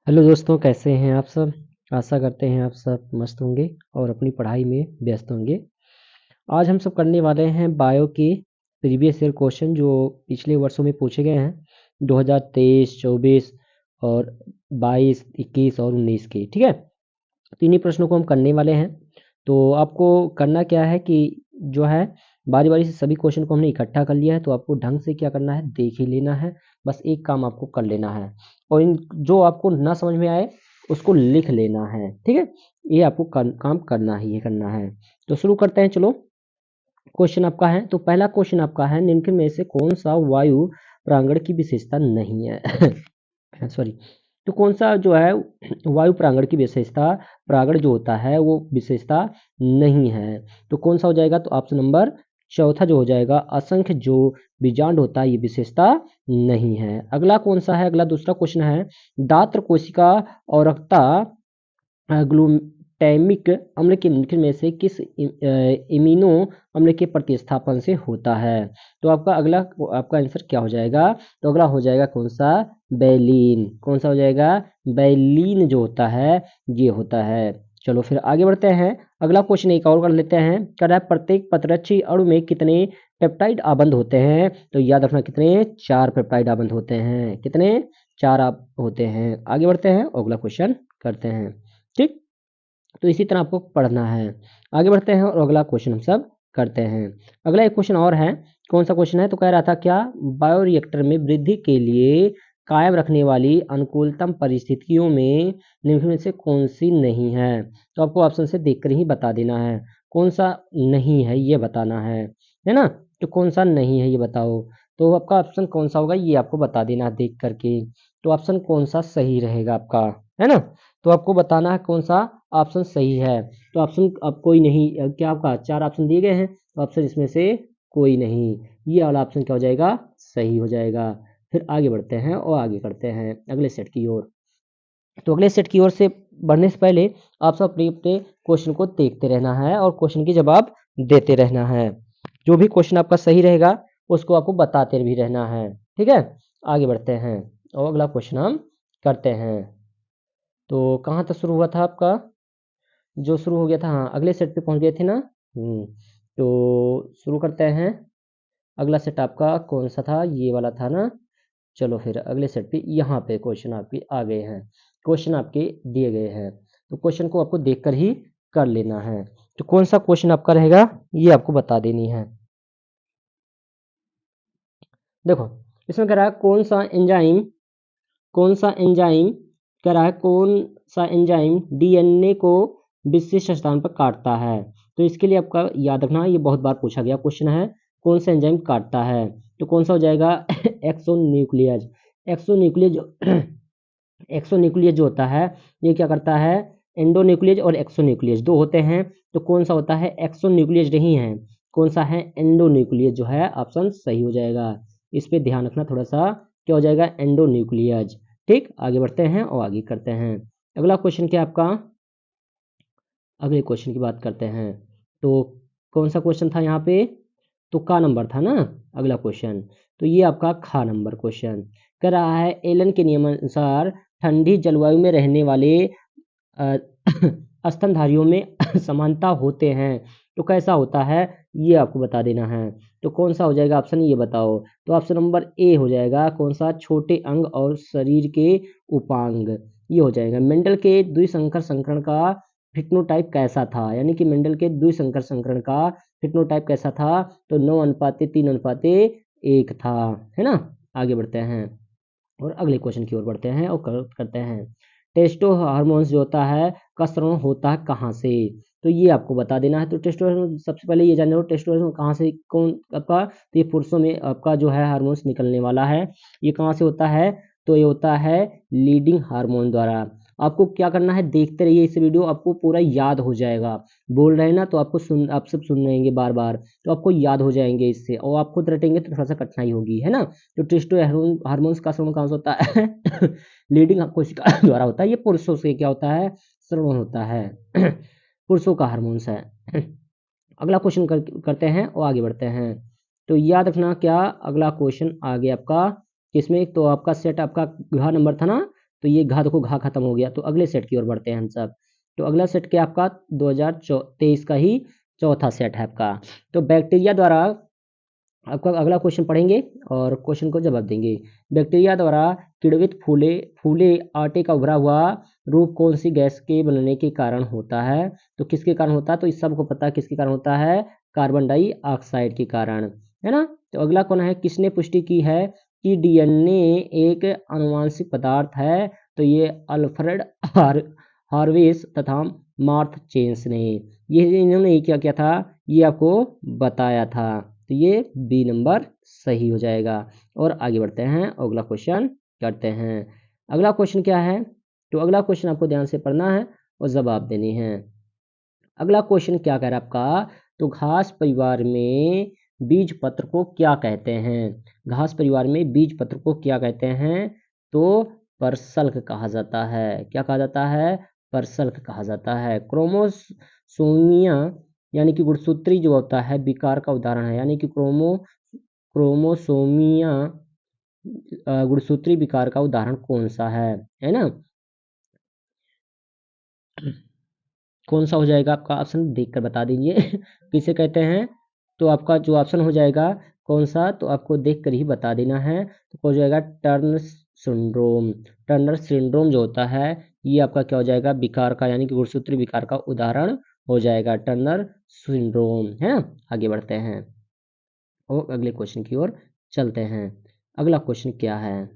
Hello दोस्तों, कैसे हैं आप सब। आशा करते हैं आप सब मस्त होंगे और अपनी पढ़ाई में व्यस्त होंगे। आज हम सब करने वाले हैं बायो के प्रीवियस ईयर क्वेश्चन जो पिछले वर्षों में पूछे गए हैं 2023, 24 और 22, 21 और 19 के। ठीक है, तो इन्हीं प्रश्नों को हम करने वाले हैं। तो आपको करना क्या है कि जो है बारी बारी से सभी क्वेश्चन को हमने इकट्ठा कर लिया है, तो आपको ढंग से क्या करना है, देख ही लेना है। बस एक काम आपको कर लेना है और इन जो आपको ना समझ में आए उसको लिख लेना है। ठीक है, ये आपको काम करना ही है, करना है। तो शुरू करते हैं, चलो। क्वेश्चन आपका है, तो पहला क्वेश्चन आपका है, निम्न में से कौन सा वायु प्रांगण की विशेषता नहीं है सॉरी। तो कौन सा जो है वायु प्रांगण की विशेषता, प्रांगण जो होता है वो विशेषता नहीं है। तो कौन सा हो जाएगा, तो ऑप्शन नंबर चौथा जो हो जाएगा, असंख्य जो बीजांड होता है ये विशेषता नहीं है। अगला कौन सा है, अगला दूसरा क्वेश्चन है, दात्र कोशिका और ग्लूटामिक अम्ल के निम्न में से किस इमिनो अम्ल के प्रतिस्थापन से होता है। तो आपका आंसर क्या हो जाएगा, तो अगला हो जाएगा कौन सा, बैलीन। कौन सा हो जाएगा, बैलीन जो होता है ये होता है। चलो फिर आगे बढ़ते हैं, अगला क्वेश्चन एक और कर लेते हैं। कह रहा है प्रत्येक प्रतिरक्षी अणु में कितने पेप्टाइड आबंध होते हैं। तो याद रखना कितने, 4 पेप्टाइड आबंध होते हैं। कितने, 4 आप होते हैं। आगे बढ़ते हैं, अगला क्वेश्चन करते हैं। ठीक, तो इसी तरह आपको पढ़ना है। आगे बढ़ते हैं और अगला क्वेश्चन हम सब करते हैं। अगला एक क्वेश्चन और है, कौन सा क्वेश्चन है, तो कह रहा था क्या बायोरिएक्टर में वृद्धि के लिए कायम रखने वाली अनुकूलतम परिस्थितियों में निम्न में से कौन सी नहीं है। तो आपको ऑप्शन से देखकर ही बता देना है कौन सा नहीं है, ये बताना है ना। तो कौन सा नहीं है ये बताओ। तो आपका ऑप्शन कौन सा होगा ये आपको बता देना है देख करके। तो ऑप्शन कौन सा सही रहेगा आपका, है ना। तो आपको बताना है कौन सा ऑप्शन सही है। तो ऑप्शन अब कोई नहीं, क्या आपका 4 ऑप्शन दिए गए हैं, तो ऑप्शन इसमें से कोई नहीं, ये वाला ऑप्शन क्या हो जाएगा, सही हो जाएगा। फिर आगे बढ़ते हैं और आगे करते हैं अगले सेट की ओर। तो अगले सेट की ओर से बढ़ने से पहले आप सब अपने अपने क्वेश्चन को देखते रहना है और क्वेश्चन के जवाब देते रहना है। जो भी क्वेश्चन आपका सही रहेगा उसको आपको बताते भी रहना है। ठीक है, आगे बढ़ते हैं और अगला क्वेश्चन हम करते हैं। तो कहाँ तक शुरू हुआ था आपका, जो शुरू हो गया था, हाँ अगले सेट पे पहुंच गए थे ना। तो शुरू करते हैं। अगला सेट आपका कौन सा था, ये वाला था ना। चलो फिर अगले सेट पे यहाँ पे क्वेश्चन आपके आ गए हैं, क्वेश्चन आपके दिए गए हैं। तो क्वेश्चन को आपको देखकर ही कर लेना है। तो कौन सा क्वेश्चन आपका रहेगा ये आपको बता देनी है। देखो, इसमें कह रहा है कौन सा एंजाइम कह रहा है कौन सा एंजाइम डीएनए को विशिष्ट स्थान पर काटता है। तो इसके लिए आपका याद रखना, ये बहुत बार पूछा गया क्वेश्चन है, कौन सा एंजाइम काटता है। तो कौन सा हो जाएगा एक्सोन्यूक्लियज। एक्सोन्यूक्लियज एक्सोन्यूक्लियज जो होता है ये क्या करता है, एंडोन्यूक्लियज और एक्सोन्यूक्लियज दो होते हैं। तो कौन सा होता है, एक्सोन्यूक्लियज नहीं है, कौन सा है, एंडोन्यूक्लियज जो है ऑप्शन सही हो जाएगा। इस पे ध्यान रखना थोड़ा सा, क्या हो जाएगा, एंडोन्यूक्लियज। ठीक, आगे बढ़ते हैं और आगे करते हैं। अगला क्वेश्चन क्या आपका, अगले क्वेश्चन की बात करते हैं। तो कौन सा क्वेश्चन था यहाँ पे, तो का नंबर था ना अगला क्वेश्चन। तो ये आपका खा नंबर क्वेश्चन कर रहा है, एलन के नियमानुसार ठंडी जलवायु में रहने वाले अ, स्तनधारियों में समानता होते हैं। तो कैसा होता है ये आपको बता देना है। तो कौन सा हो जाएगा ऑप्शन, ये बताओ। तो ऑप्शन नंबर ए हो जाएगा कौन सा, छोटे अंग और शरीर के उपांग, ये हो जाएगा। मेंडल के द्विसंकर संकरण का फिटनोटाइप कैसा था, यानी कि मेंडल के द्विसंकर संकरण का फिटनोटाइप कैसा था, तो 9:3:1 था, है ना। आगे बढ़ते हैं और अगले क्वेश्चन की ओर बढ़ते हैं और करते हैं। टेस्टो हार्मोन्स जो होता है का स्राव होता है कहाँ से। तो ये आपको बता देना है। तो टेस्टोस्टेरोन, सबसे पहले ये जान लो टेस्टोस्टेरोन कहाँ से, कौन आपका, तो ये पुरुषों में आपका जो है हार्मोन्स निकलने वाला है। ये कहाँ से होता है, तो ये होता है लीडिंग हार्मोन द्वारा। आपको क्या करना है, देखते रहिए इस वीडियो, आपको पूरा याद हो जाएगा। बोल रहे हैं ना, तो आप सब सुन रहेंगे बार बार, तो आपको याद हो जाएंगे इससे, और आप खुद रटेंगे तो थोड़ा सा कठिनाई होगी, है ना। तो टेस्टो हार्मोन्स का स्राव कहाँ से होता है लीडिंग कोशिका द्वारा होता है। ये पुरुषों से क्या होता है, स्राव होता है पुरुषों का हार्मोन्स है अगला क्वेश्चन करते हैं और आगे बढ़ते हैं। तो याद रखना क्या, अगला क्वेश्चन आ गया आपका किसमें, तो आपका सेट आपका घ नंबर था ना। तो ये घा देखो, घा खत्म हो गया। तो अगले सेट की ओर बढ़ते हैं हम सब। तो अगला सेट क्या आपका 2023 का ही चौथा सेट है आपका। तो बैक्टीरिया द्वारा आपका अगला क्वेश्चन पढ़ेंगे और क्वेश्चन को जवाब देंगे। बैक्टीरिया द्वारा किण्वित फूले फूले आटे का उभरा हुआ रूप कौन सी गैस के बनने के कारण होता है? तो किसके कारण होता है? तो इस सबको पता है किसके कारण होता है, कार्बन डाइऑक्साइड के कारण, है ना। तो अगला कौन है, किसने पुष्टि की है कि डीएनए एक आनुवांशिक पदार्थ है? तो ये अल्फ्रेड हार्वेस तथा मार्थ चेन्स ने, ये इन्होंने क्या किया था, ये आपको बताया था। तो ये बी नंबर सही हो जाएगा। और आगे बढ़ते हैं, अगला क्वेश्चन करते हैं। अगला क्वेश्चन क्या है? तो अगला क्वेश्चन आपको ध्यान से पढ़ना है और जवाब देनी है। अगला क्वेश्चन क्या कह रहा है आपका, तो घास परिवार में बीज पत्र को क्या कहते हैं? घास परिवार में बीज पत्र को क्या कहते हैं? तो परसल्क कहा जाता है। क्या कहा जाता है? परसल्क कहा जाता है। क्रोमोसोमिया यानी कि गुणसूत्री जो होता है विकार का उदाहरण है, यानी कि क्रोमोसोमिया गुणसूत्री विकार का उदाहरण कौन सा है ना। कौन सा हो जाएगा आपका ऑप्शन देखकर बता दीजिए किसे कहते हैं। तो आपका जो ऑप्शन हो जाएगा कौन सा, तो आपको देखकर ही बता देना है। तो हो जाएगा टर्नर सिंड्रोम। टर्नर सिंड्रोम जो होता है ये आपका क्या हो जाएगा, विकार का यानी कि गुणसूत्री विकार का उदाहरण हो जाएगा, टर्नर सिंड्रोम, है ना। आगे बढ़ते हैं और अगले क्वेश्चन की ओर चलते हैं। अगला क्वेश्चन क्या है,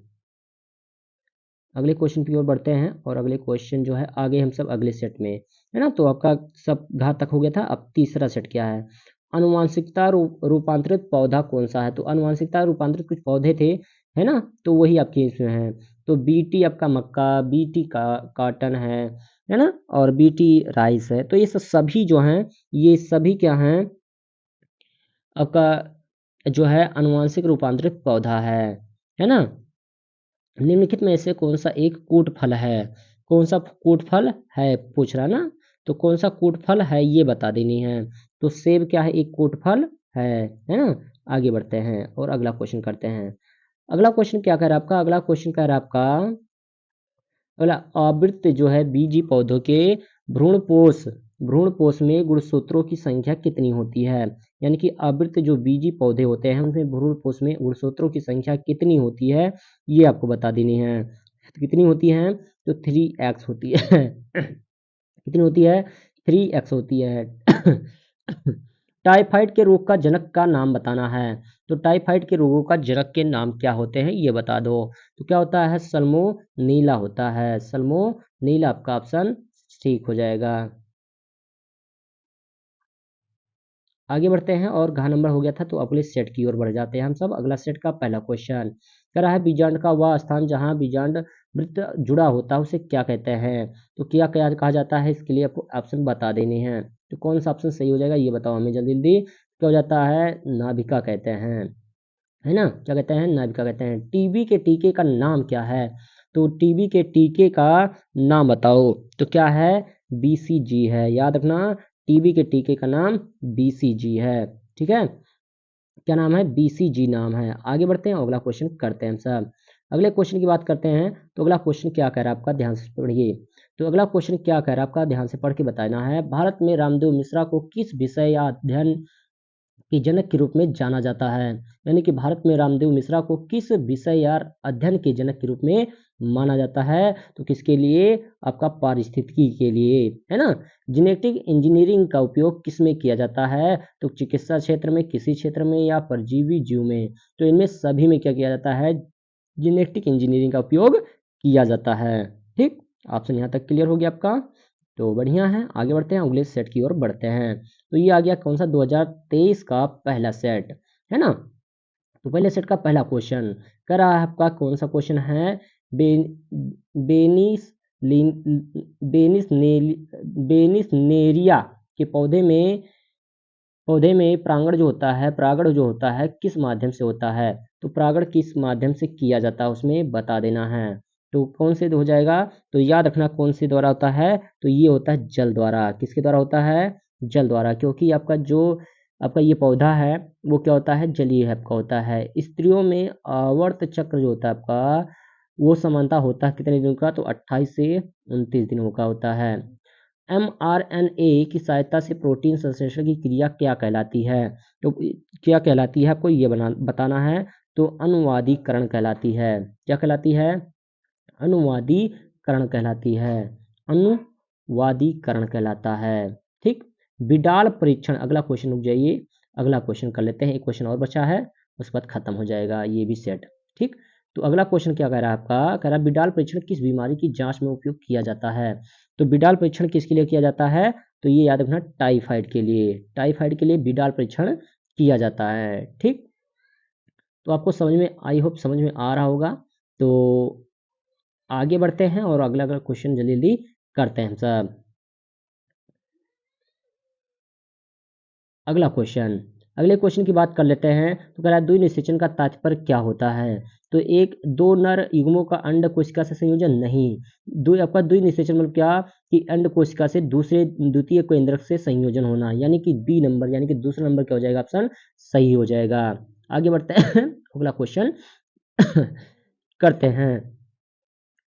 अगले क्वेश्चन की ओर बढ़ते हैं और अगले क्वेश्चन जो है आगे हम सब अगले सेट में, है ना। तो आपका सब घात तक हो गया था। अब तीसरा सेट क्या है, अनुवांशिकता रूपांतरित पौधा कौन सा है? तो अनुवांशिकता रूपांतरित कुछ पौधे थे, है ना, तो वही आपके इसमें है। तो बीटी आपका मक्का, बीटी का कॉटन है ना, और बीटी राइस है। तो ये सभी जो हैं, ये सभी क्या हैं आपका जो है अनुवांशिक रूपांतरित पौधा है ना। निम्नलिखित में से कौन सा एक कूट फल है? कौन सा कूट फल है पूछ रहा ना। तो कौन सा कूट फल है ये बता देनी है। तो सेब क्या है, एक कूट फल है ना। आगे बढ़ते हैं और अगला क्वेश्चन करते हैं। अगला क्वेश्चन क्या कह रहा है आपका, अगला क्वेश्चन कह रहा है आपका अगला आवृत्त जो है बीजी पौधों के भ्रूणपोष में गुणसूत्रों की संख्या कितनी होती है? यानी कि आवृत्त जो बीजी पौधे होते हैं उनमें भ्रूणपोष में गुणसूत्रों की संख्या कितनी होती है, ये आपको बता देनी है। तो कितनी होती है, तो 3x होती है कितनी होती है, 3x होती है टाइफाइड के रोग का जनक का नाम बताना है। तो टाइफाइड के रोगों का जनक के नाम क्या होते हैं ये बता दो। तो क्या होता है, सल्मोनीला होता है। सल्मोनीला आपका ऑप्शन ठीक हो जाएगा। आगे बढ़ते हैं और घ नंबर हो गया था, तो अगले सेट की ओर बढ़ जाते हैं हम सब। अगला सेट का पहला क्वेश्चन कह रहा है, बीजांड का वह स्थान जहां बीजांड वृत्त जुड़ा होता है उसे क्या कहते हैं? तो क्या क्या कहा जाता है, इसके लिए आपको ऑप्शन बता देने हैं। तो कौन सा ऑप्शन सही हो जाएगा ये बताओ हमें जल्दी जल्दी। क्या हो जाता है, नाभिका कहते हैं, है ना। क्या कहते हैं, नाभिका कहते हैं। टीबी के टीके का नाम क्या है? तो टीबी के टीके का नाम बताओ। तो क्या है, बीसीजी है, याद रखना। टीबी के टीके का नाम बीसीजी है, ठीक है। क्या नाम है, बीसीजी नाम है। आगे बढ़ते हैं, अगला क्वेश्चन करते हैं हम सब। अगले क्वेश्चन की बात करते हैं। तो अगला क्वेश्चन क्या कह रहा है आपका, ध्यान से पढ़िए। तो अगला क्वेश्चन क्या कह रहा है आपका, ध्यान से पढ़ के बताना है। भारत में रामदेव मिश्रा को किस विषय या अध्ययन के जनक के रूप में जाना जाता है? यानी कि भारत में रामदेव मिश्रा को किस विषय या अध्ययन के जनक के रूप में माना जाता है? तो किसके लिए, आपका पारिस्थितिकी के लिए, है ना। जेनेटिक इंजीनियरिंग का उपयोग किस में किया जाता है? तो चिकित्सा क्षेत्र में, किसी क्षेत्र में, या परजीवी जीव में? तो इनमें सभी में क्या किया जाता है, जेनेटिक इंजीनियरिंग का उपयोग किया जाता है। ठीक, ऑप्शन यहाँ तक क्लियर हो गया आपका। तो बढ़िया है, आगे बढ़ते हैं, अगले सेट की ओर बढ़ते हैं। तो ये आ गया कौन सा, 2023 का पहला सेट, है ना। तो पहले सेट का पहला क्वेश्चन कर रहा है आपका, कौन सा क्वेश्चन है, बे, बेनिस बेनिस बेनिसनेरिया के पौधे में परागण जो होता है किस माध्यम से होता है? तो परागण किस माध्यम से किया जाता है उसमें बता देना है। तो कौन से हो जाएगा, तो याद रखना कौन से द्वारा होता है, तो ये होता है जल द्वारा। किसके द्वारा होता है, जल द्वारा, क्योंकि आपका ये पौधा है वो क्या होता है, जलीय आपका होता है। स्त्रियों में आवर्त चक्र जो होता है आपका, वो समानता होता है कितने दिनों का, तो 28 से 29 दिनों का होता है। mRNA की सहायता से प्रोटीन संश्लेषण की क्रिया क्या कहलाती है, तो क्या कहलाती है आपको ये बताना है, तो अनुवादीकरण कहलाती है। क्या कहलाती है, अनुवादीकरण कहलाती है, अनुवादीकरण कहलाता है। ठीक, विडाल परीक्षण, अगला क्वेश्चन, रुक जाइए, अगला क्वेश्चन कर लेते हैं, एक क्वेश्चन और बचा है, उसके बाद खत्म हो जाएगा ये भी सेट। ठीक, तो अगला क्वेश्चन क्या कह रहा है आपका, कह रहा है विडाल परीक्षण किस बीमारी की जांच में उपयोग किया जाता है, तो विडाल परीक्षण किसके लिए किया जाता है, तो ये याद रखना, टाइफाइड के लिए, टाइफाइड के लिए विडाल परीक्षण किया जाता है। ठीक, तो आपको समझ में, आई होप समझ में आ रहा होगा। तो आगे बढ़ते हैं और अगला अगला क्वेश्चन जल्दी जल्दी करते हैं हम सब। अगला क्वेश्चन, अगले क्वेश्चन की बात कर लेते हैं, तो कह रहा है द्विनिषेचन का तात्पर्य क्या होता है, तो एक दो नर युग्मों का अंड कोशिका से संयोजन नहीं, दो आपका द्विनिषेचन मतलब क्या, कि अंड कोशिका से दूसरे द्वितीय केंद्रक से संयोजन होना, यानी कि बी नंबर, यानी कि दूसरा नंबर क्या हो जाएगा, ऑप्शन सही हो जाएगा। आगे बढ़ते हैं अगला क्वेश्चन करते हैं।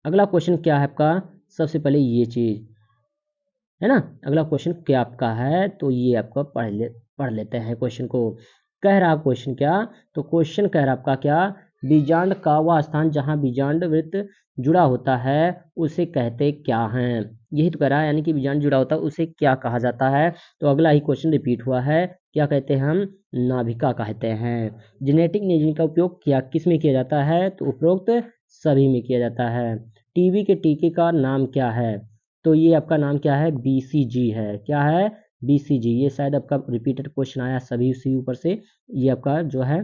अगला क्वेश्चन क्या है आपका, सबसे पहले ये चीज है ना, अगला क्वेश्चन क्या आपका है, तो ये आपका पढ़ लेते हैं क्वेश्चन को। कह रहा क्वेश्चन क्या, तो क्वेश्चन कह रहा आपका क्या, बीजांड का वह स्थान जहां बीजांड वृत्त जुड़ा होता है उसे कहते क्या हैं, यही तो कह रहा है, यानी कि बीजांड जुड़ा होता है उसे क्या कहा जाता है, तो अगला ही क्वेश्चन रिपीट हुआ है, क्या कहते हैं हम, नाभिका कहते हैं। जेनेटिक इंजीनियरिंग का उपयोग क्या किस में किया जाता है, तो उपरोक्त सभी में किया जाता है। टीबी के टीके का नाम क्या है, तो ये आपका नाम क्या है, बीसीजी है, क्या है, बीसीजी, ये शायद आपका रिपीटेड क्वेश्चन आया सभी उसी ऊपर से, ये आपका जो है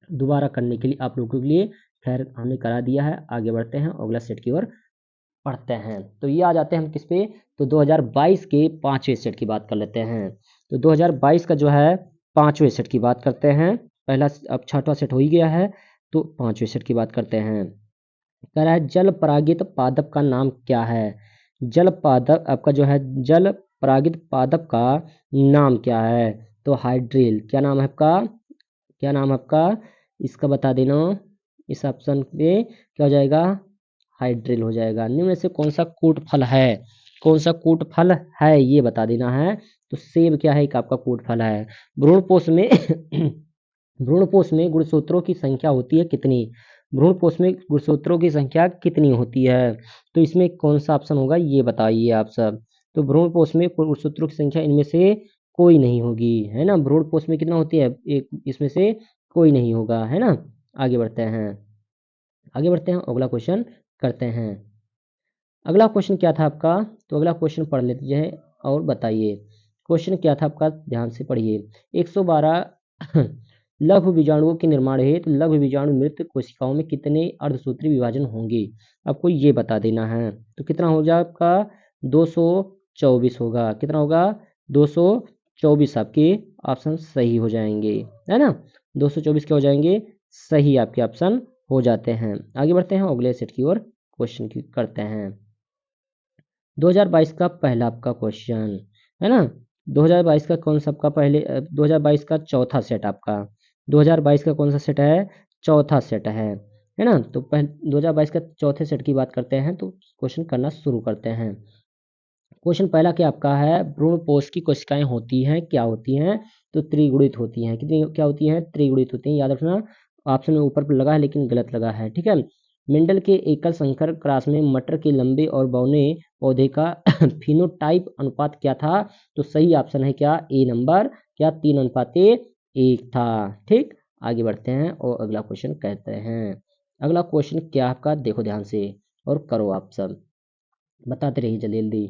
दोबारा करने के लिए आप लोगों के लिए खैर हमने करा दिया है। आगे बढ़ते हैं अगला सेट की ओर पढ़ते हैं, तो ये आ जाते हैं हम किस पे, तो 2022 के पांचवें सेट की बात कर लेते हैं। तो 2022 का जो है पांचवें सेट की बात करते हैं, पहला अब छठवां सेट हो ही गया है, तो पांचवें सेट की बात करते हैं। कह रहा है जल परागित पादप का नाम क्या है, जल पादप आपका जो है, जल परागित पादप का नाम क्या है, तो हाइड्रिल, क्या नाम है आपका, क्या नाम है आपका, इसका बता देना, इस ऑप्शन पे क्या हो जाएगा, हाइड्रिल हो जाएगा। निम्न में से कौन सा कूट फल है, कौन सा कूट फल है ये बता देना है, तो सेब क्या है, एक आपका कूट फल है। भ्रूणपोष में भ्रूणपोष में गुणसूत्रों की संख्या होती है कितनी, भ्रूणपोष में गुणसूत्रों की संख्या कितनी होती है, तो इसमें कौन सा ऑप्शन होगा ये बताइए आप सब। तो भ्रूणपोष में गुणसूत्रों की संख्या इनमें से कोई नहीं होगी, है ना, भ्रूणपोष में कितना होती है, एक इसमें से कोई नहीं होगा, है ना। आगे बढ़ते हैं, आगे बढ़ते हैं अगला क्वेश्चन करते हैं। अगला क्वेश्चन क्या था आपका, तो अगला क्वेश्चन पढ़ लेते हैं और बताइए क्वेश्चन क्या था आपका, ध्यान से पढ़िए। 112 लघु बीजाणुओं के निर्माण हेतु लघु बीजाणु मृत कोशिकाओं में कितने अर्धसूत्री विभाजन होंगे, आपको ये बता देना है, तो कितना हो जाएगा आपका, 224 होगा, कितना होगा, 224 आपके ऑप्शन सही हो जाएंगे, है ना, 224 क्या हो जाएंगे, सही आपके ऑप्शन हो जाते हैं। आगे बढ़ते हैं अगले सेट की ओर क्वेश्चन की करते हैं। 2022 का पहला आपका क्वेश्चन है ना, 2022 का कौन सा आपका पहले 2022 का चौथा सेट आपका, 2022 का कौन सा सेट है, चौथा सेट है ना, तो 2022 का चौथे सेट की बात करते हैं, तो क्वेश्चन करना शुरू करते हैं। क्वेश्चन पहला क्या आपका है, भ्रूणपोष की कोशिकाएं होती हैं क्या होती हैं, तो त्रिगुणित होती हैं, कितनी क्या होती हैं, त्रिगुणित होती हैं, याद रखना, ऑप्शन में ऊपर पर लगा है लेकिन गलत लगा है, ठीक है। मेंडल के एकल संकर क्रॉस में मटर के लंबे और बौने पौधे का फिनोटाइप अनुपात क्या था, तो सही ऑप्शन है क्या, ए नंबर, क्या 3:1 था। ठीक, आगे बढ़ते हैं और अगला क्वेश्चन कहते हैं। अगला क्वेश्चन क्या आपका, देखो ध्यान से और करो आप सब, बताते रहिए जल्दी जल्दी।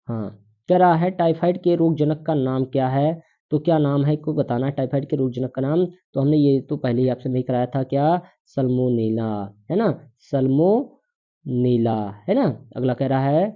हाँ, कह रहा है टाइफाइड के रोगजनक का नाम क्या है, तो क्या नाम है को बताना है, टाइफाइड के रोगजनक का नाम, तो हमने ये तो पहले ही आपसे नहीं कराया था, क्या, सल्मोनेला, है ना, सल्मोनेला, है ना। अगला कह रहा है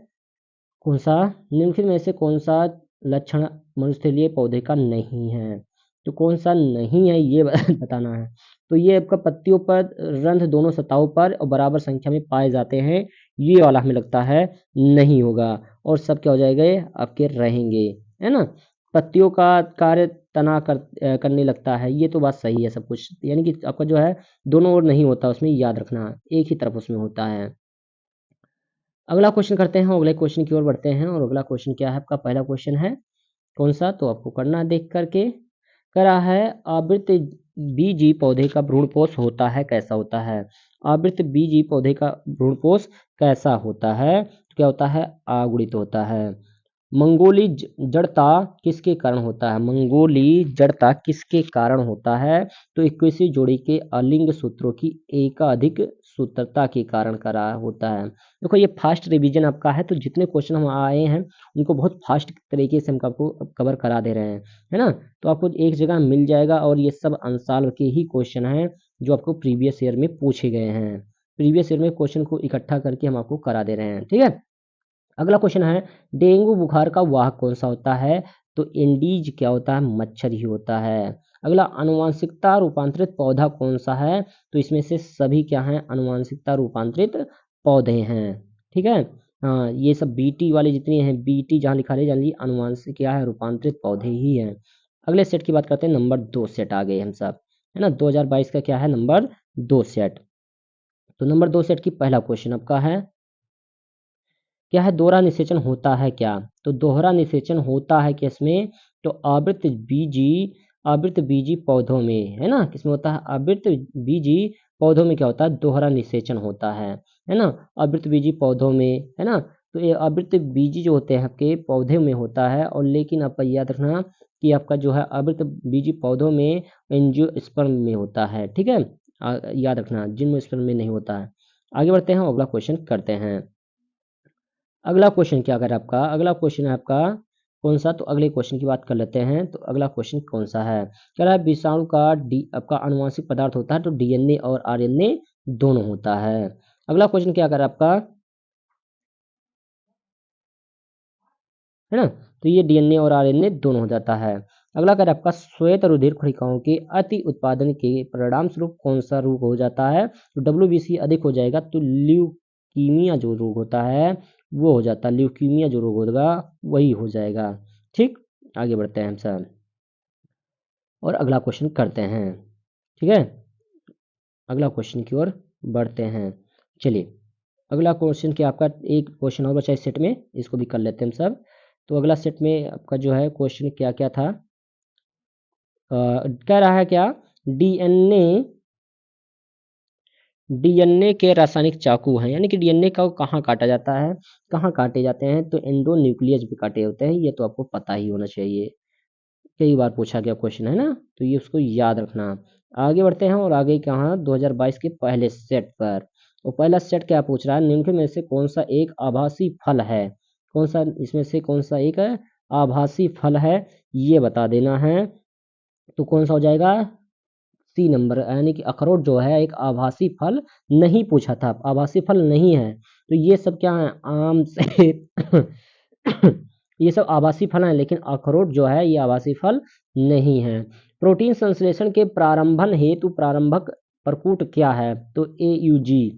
कौन सा, निम्नलिखित में से कौन सा लक्षण मनुष्य के लिए पौधे का नहीं है, तो कौन सा नहीं है ये बताना है, तो ये आपका पत्तियों पर रंध्र दोनों सतहों पर और बराबर संख्या में पाए जाते हैं, ये वाला हमें लगता है नहीं होगा, और सब क्या हो जाएगा, ये आपके रहेंगे, है ना। पत्तियों का कार्य तना करने लगता है। ये तो बात सही है सब कुछ, यानी कि आपका जो है दोनों ओर नहीं होता उसमें, याद रखना एक ही तरफ उसमें होता है। अगला क्वेश्चन करते हैं, अगले क्वेश्चन की ओर बढ़ते हैं। और अगला क्वेश्चन क्या है आपका, पहला क्वेश्चन है कौन सा, तो आपको करना है देख करके। करा है आवृत्त बीजी पौधे का भ्रूणपोष होता है, कैसा होता है। आवृत्त बीजी पौधे का भ्रूणपोष कैसा होता है, तो क्या होता है, अगुणित होता है। मंगोली जड़ता किसके कारण होता है, मंगोली जड़ता किसके कारण होता है, तो इक्कीसी जोड़ी के अलिंग सूत्रों की एकाधिक सूत्रता के कारण करा होता है। देखो ये फास्ट रिवीजन आपका है, तो जितने क्वेश्चन हम आए हैं उनको बहुत फास्ट तरीके से हम आपको कवर करा दे रहे हैं, है ना। तो आपको एक जगह मिल जाएगा, और ये सब अंसाल के ही क्वेश्चन हैं जो आपको प्रीवियस ईयर में पूछे गए हैं। प्रीवियस ईयर में क्वेश्चन को इकट्ठा करके हम आपको करा दे रहे हैं, ठीक है। अगला क्वेश्चन है डेंगू बुखार का वाहक कौन सा होता है, तो इंडीज क्या होता है, मच्छर ही होता है। अगला आनुवांशिकता रूपांतरित पौधा कौन सा है, तो इसमें से सभी क्या हैं, आनुवांशिकता रूपांतरित पौधे हैं, ठीक है। हाँ ये सब बीटी वाले जितने हैं, बीटी जहाँ लिखा है जल्दी आनुवांशिक क्या है, रूपांतरित पौधे ही हैं। अगले सेट की बात करते हैं, नंबर 2 सेट आ गए हम सब, है ना। 2022 का क्या है, नंबर 2 सेट। तो नंबर 2 सेट की पहला क्वेश्चन आपका है क्या है, दोहरा निषेचन होता है क्या, तो दोहरा निषेचन होता है किसमें, तो आवृत्त बीजी पौधों में, है ना। किसमें होता है, आवृत्त बीजी पौधों में क्या होता है, दोहरा निषेचन होता है ना। आवृत्त बीजी पौधों में, है ना। तो ये आवृत्त बीजी जो होते हैं आपके पौधे में होता है, और लेकिन आप याद रखना कि आपका जो है आवृत्त बीजी पौधों में एंजियोस्पर्म में होता है, ठीक है। याद रखना जिम्नोस्पर्म में नहीं होता है। आगे बढ़ते हैं, अगला क्वेश्चन करते हैं। अगला क्वेश्चन क्या कर आपका, अगला क्वेश्चन है आपका कौन सा, तो अगले क्वेश्चन की बात कर लेते हैं। तो अगला क्वेश्चन कौन सा है, कह रहा है विषाणु का डी आपका आनुवांशिक पदार्थ होता है, तो डीएनए और आरएनए दोनों होता है। अगला क्वेश्चन क्या कर आपका, है ना। तो ये डीएनए और आरएनए दोनों हो जाता है। अगला कर आपका श्वेत रुधिर कोशिकाओं के अति उत्पादन के परिणाम स्वरूप कौन सा रोग हो जाता है, तो डब्ल्यूबीसी अधिक हो जाएगा, तो ल्यूकीमिया जो रोग होता है वो हो जाता है, ल्यूकीमिया जो रोग होगा वही हो जाएगा, ठीक। आगे बढ़ते हैं हम सब और अगला क्वेश्चन करते हैं, ठीक है। अगला क्वेश्चन की ओर बढ़ते हैं, चलिए। अगला क्वेश्चन क्या आपका, एक क्वेश्चन और बचा इस सेट में, इसको भी कर लेते हैं हम सब। तो अगला सेट में आपका जो है क्वेश्चन क्या क्या था, कह रहा है क्या, डीएनए डीएनए के रासायनिक चाकू हैं, यानी कि डीएनए का कहाँ काटा जाता है, कहाँ काटे जाते हैं, तो एंडोन्यूक्लियस पे काटे होते हैं, ये तो आपको पता ही होना चाहिए, कई बार पूछा गया क्वेश्चन है ना, तो ये उसको याद रखना। आगे बढ़ते हैं और आगे कहाँ, 2022 के पहले सेट पर। और पहला सेट क्या पूछ रहा है, निम्नलिखित में से कौन सा एक आभासी फल है, कौन सा इसमें से कौन सा एक आभासी फल है, ये बता देना है। तो कौन सा हो जाएगा, सी नंबर, यानी कि अखरोट जो है एक आभासी फल नहीं पूछा था, आभासी फल नहीं है। तो ये सब क्या है, आम से ये सब आभासी फल हैं, लेकिन अखरोट जो है ये आभासी फल नहीं है। प्रोटीन संश्लेषण के प्रारंभन हेतु प्रारंभक प्रकूट क्या है, तो AUG,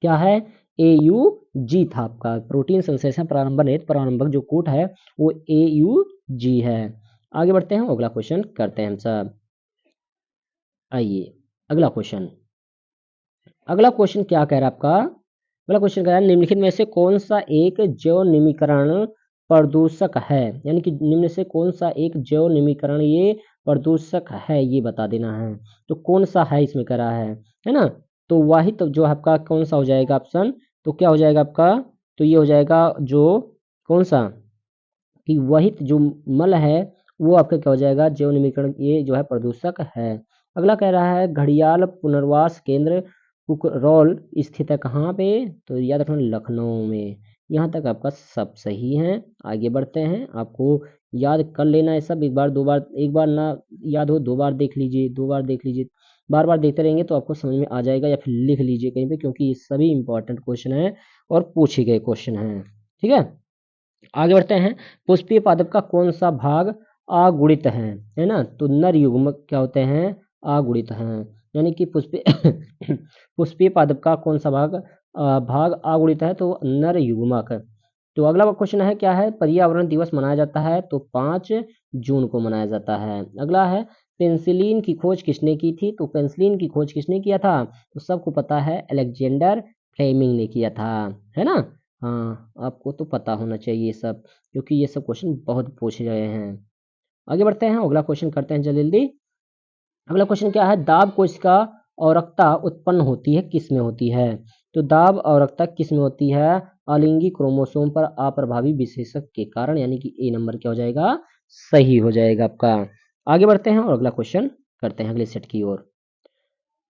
क्या है, AUG था आपका, प्रोटीन संश्लेषण प्रारंभन हेतु प्रारंभक जो कूट है वो AUG है। आगे बढ़ते हैं, अगला क्वेश्चन करते हैं हम सब। आइए अगला क्वेश्चन, अगला क्वेश्चन क्या कह रहा है आपका, अगला क्वेश्चन कह रहा है निम्नलिखित में से कौन सा एक जैव निमीकरण प्रदूषक है, यानी कि निम्न से कौन सा एक जैव निमीकरण ये प्रदूषक है, ये बता देना है। तो कौन सा है इसमें कह रहा है ना। तो वाहित तो जो आपका कौन सा हो जाएगा ऑप्शन, तो क्या हो जाएगा आपका, तो ये हो जाएगा जो कौन सा, कि वहित जो मल है वो आपका क्या हो जाएगा, जैव निमीकरण, ये जो है प्रदूषक है। अगला कह रहा है घड़ियाल पुनर्वास केंद्र कुकरौल स्थित है कहाँ पे, तो याद रखना लखनऊ में। यहाँ तक आपका सब सही है। आगे बढ़ते हैं, आपको याद कर लेना है सब, एक बार दो बार, एक बार ना याद हो दो बार देख लीजिए, दो बार देख लीजिए, बार बार देखते रहेंगे तो आपको समझ में आ जाएगा, या फिर लिख लीजिए कहीं पे, क्योंकि ये सभी इंपॉर्टेंट क्वेश्चन है और पूछे गए क्वेश्चन हैं, ठीक है। आगे बढ़ते हैं, पुष्पीय पादप का कौन सा भाग अगुणित है ना। तो नर युग्मक क्या होते हैं, अगुणित हैं, यानी कि पुष्पीय पुष्पीय पादप का कौन सा भाग भाग अगुणित है, तो नर युग्मक। तो अगला क्वेश्चन है क्या है, पर्यावरण दिवस मनाया जाता है तो 5 जून को मनाया जाता है। अगला है पेंसिलिन की खोज किसने की थी, तो पेंसिलिन की खोज किसने किया था, तो सबको पता है अलेक्जेंडर फ्लेमिंग ने किया था, है ना। हाँ, आपको तो पता होना चाहिए ये सब, क्योंकि ये सब क्वेश्चन बहुत पूछे गए हैं। आगे बढ़ते हैं, अगला क्वेश्चन करते हैं जल्दी जल्दी। अगला क्वेश्चन क्या है, दाब कोशिका औरकता उत्पन्न होती है किस में होती है, तो दाब औरकता किस में होती है, अलिंगी क्रोमोसोम पर अप्रभावी विशेषक के कारण, यानी कि ए नंबर क्या हो जाएगा, सही हो जाएगा आपका। आगे बढ़ते हैं और अगला क्वेश्चन करते हैं अगले सेट की ओर।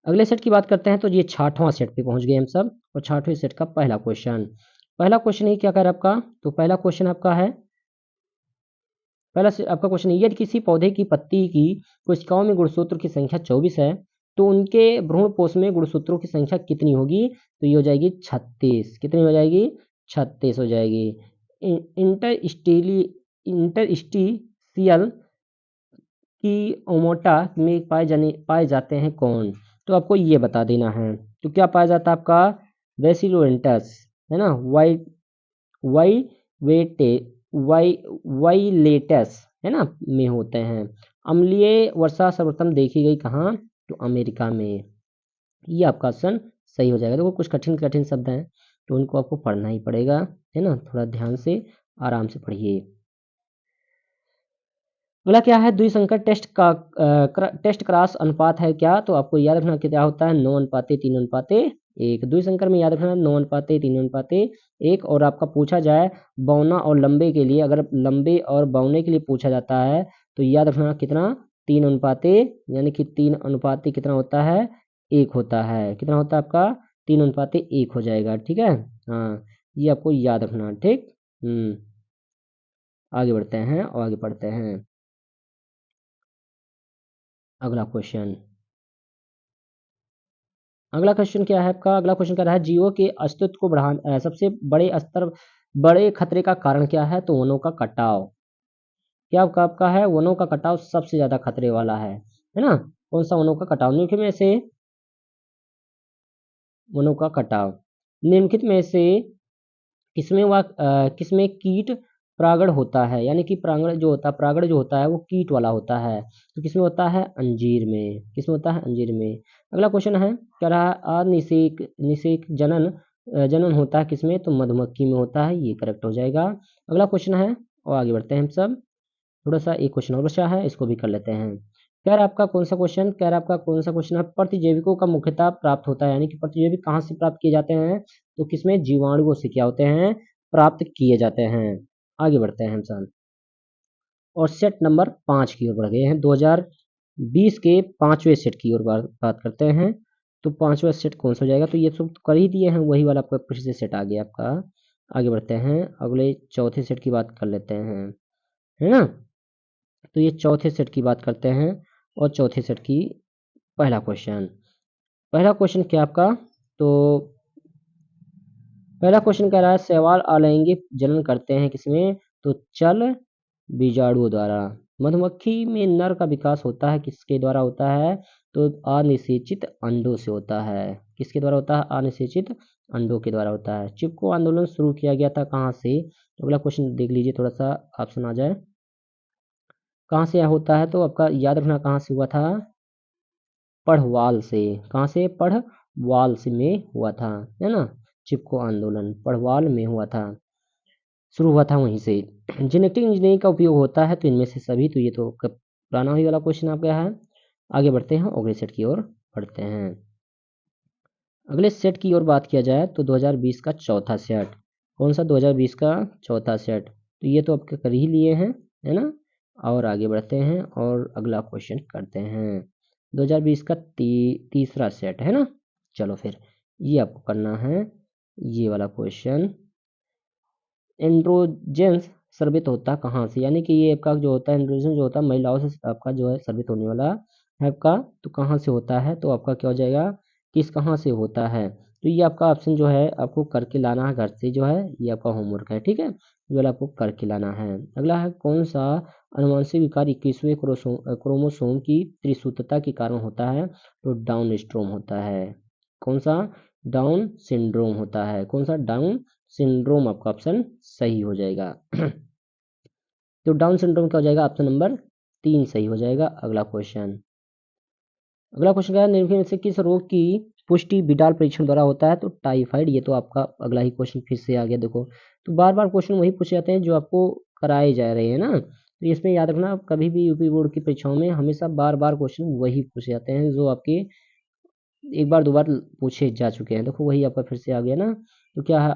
अगले सेट की बात करते हैं तो ये 60वां सेट पे पहुंच गए हम सब, और 60वें सेट का पहला क्वेश्चन ही क्या कर रहा है आपका, तो पहला क्वेश्चन आपका है, आपका क्वेश्चन है, यदि किसी पौधे की पत्ती की कोशिकाओं में गुणसूत्र की संख्या 24 है तो उनके भ्रूणपोष में गुणसूत्रों की संख्या कितनी होगी, तो ये हो जाएगी 36। कितनी हो जाएगी, 36 हो जाएगी। इंटरस्टिशियल की ओमोटा में पाए जाते हैं कौन, तो आपको ये बता देना है। तो क्या पाया जाता है आपका, वेसिलोरेंटस, है ना, वाई वाई वेटे वाई वाइलेटस, है ना, में होते हैं। अम्लीय वर्षा सर्वप्रथम देखी गई कहाँ, तो अमेरिका में। ये आपका ऑप्शन सही हो जाएगा। देखो कुछ कठिन कठिन शब्द हैं तो उनको आपको पढ़ना ही पड़ेगा, है ना, थोड़ा ध्यान से आराम से पढ़िए। अगला क्या है, द्विसंकर टेस्ट क्रॉस अनुपात है क्या, तो आपको याद रखना कि क्या होता है, 9:3:1। द्विसंकर में याद रखना 9:3:1। और आपका पूछा जाए बौना और लंबे के लिए, अगर लंबे और बौने के लिए पूछा जाता है तो याद रखना कितना, 3:, यानी कि 3:, कितना होता है, 1 होता है। कितना होता है आपका, 3:1 हो जाएगा, ठीक है। हाँ, ये आपको याद रखना, ठीक। आगे बढ़ते हैं और आगे पढ़ते हैं अगला क्वेश्चन। अगला क्वेश्चन क्या है आपका, अगला क्वेश्चन क्या रहा है, जीवों के अस्तित्व को सबसे बड़े खतरे का कारण क्या है, तो वनों का कटाव। क्या आपका है, वनों का कटाव सबसे ज्यादा खतरे वाला है ना। कौन सा, वनों का कटाव, निम्नलिखित में से वनों का कटाव, निम्नलिखित में से किसमें कीट परागण होता है, यानी कि परागण जो होता है वो कीट वाला होता है, तो किसमें होता है, अंजीर में। किसमें होता है, अंजीर में। अगला क्वेश्चन है क्या रहा है, अनिषेक निषेक जनन होता है किसमें, तो मधुमक्खी में होता है, ये करेक्ट हो जाएगा। अगला क्वेश्चन है और आगे बढ़ते हैं हम सब। थोड़ा सा एक क्वेश्चन और बचा है, इसको भी कर लेते हैं। कह रहा आपका कौन सा क्वेश्चन, कह रहा आपका कौन सा क्वेश्चन है, प्रतिजैविकों का मुख्यतः प्राप्त होता है, यानी कि प्रतिजैविक कहाँ से प्राप्त किए जाते हैं, तो किसमें, जीवाणुओं से क्या होते हैं, प्राप्त किए जाते हैं। आगे बढ़ते हैं हम सब और सेट नंबर 5 की ओर बढ़ गए हैं। 2020 के 5वें सेट की ओर बात करते हैं। तो 5वां सेट कौन सा हो जाएगा, तो ये सब तो कर ही दिए हैं, वही वाला आपका फिर से सेट आ गया आपका। आगे बढ़ते हैं, अगले चौथे सेट की बात कर लेते हैं, है ना। तो ये चौथे सेट की बात करते हैं, और चौथे सेट की पहला क्वेश्चन क्या आपका, तो पहला क्वेश्चन कह रहा है, शैवाल अलैंगिक जनन करते हैं किसमें, तो चल बीजाणुओं द्वारा। मधुमक्खी में नर का विकास होता है किसके द्वारा होता है, तो अनिषेचित अंडों से होता है। किसके द्वारा होता है, अनिषेचित अंडों के द्वारा होता है। चिपको आंदोलन शुरू किया गया था कहाँ से, तो अगला क्वेश्चन देख लीजिए, थोड़ा सा ऑप्शन आ जाए, कहाँ से होता है, तो आपका याद रखना कहाँ से हुआ था, पढ़वाल से। कहाँ से, पढ़वाल से में हुआ था, है ना। चिपको आंदोलन पढ़वाल में हुआ था, शुरू हुआ था वहीं से। जेनेटिक इंजीनियरिंग का उपयोग होता है तो इनमें से सभी, तो ये तो पुराना ही वाला क्वेश्चन आ गया है। आगे बढ़ते हैं, अगले सेट की ओर बढ़ते हैं। अगले सेट की ओर बात किया जाए तो 2020 का चौथा सेट, कौन सा, 2020 का चौथा सेट, तो ये तो आपके कर ही लिए हैं, है ना। और आगे बढ़ते हैं और अगला क्वेश्चन करते हैं। 2020 का तीसरा सेट, है ना। चलो फिर ये आपको करना है, ये वाला क्वेश्चन, एंड्रोजेंस सर्वित होता कहाँ से, यानी कि ये आपका जो होता है एंड्रोजन जो होता है महिलाओं से आपका जो है सर्वित होने वाला है आपका, तो कहाँ से होता है, तो आपका क्या हो जाएगा, किस कहाँ से होता है, तो ये आपका ऑप्शन जो है आपको करके लाना है घर से, जो है ये आपका होमवर्क है, ठीक है, ये वाला आपको करके लाना है। अगला है, कौन सा अनुवांशिक विकार 21वें क्रोमोसोम की त्रिसूत्रता के कारण होता है, तो डाउन स्ट्रोम होता है। कौन सा, डाउन सिंड्रोम होता है। कौन सा? डाउन सिंड्रोम आपका ऑप्शन सही हो जाएगा। तो डाउन सिंड्रोम क्या हो जाएगा? ऑप्शन नंबर 3 सही हो जाएगा। अगला क्वेश्चन, अगला क्वेश्चन क्या है? निम्नलिखित में से किस रोग की पुष्टि विडाल परीक्षण द्वारा होता है? तो टाइफाइड। ये तो आपका अगला ही क्वेश्चन फिर से आ गया। देखो, तो बार बार क्वेश्चन वही पूछे जाते हैं जो आपको कराए जा रहे हैं ना, तो इसमें याद रखना, कभी भी यूपी बोर्ड की परीक्षाओं में हमेशा बार बार क्वेश्चन वही पूछे जाते हैं जो आपके एक बार दो बार पूछे जा चुके हैं। देखो, वही आपका फिर से आ गया ना। तो क्या है?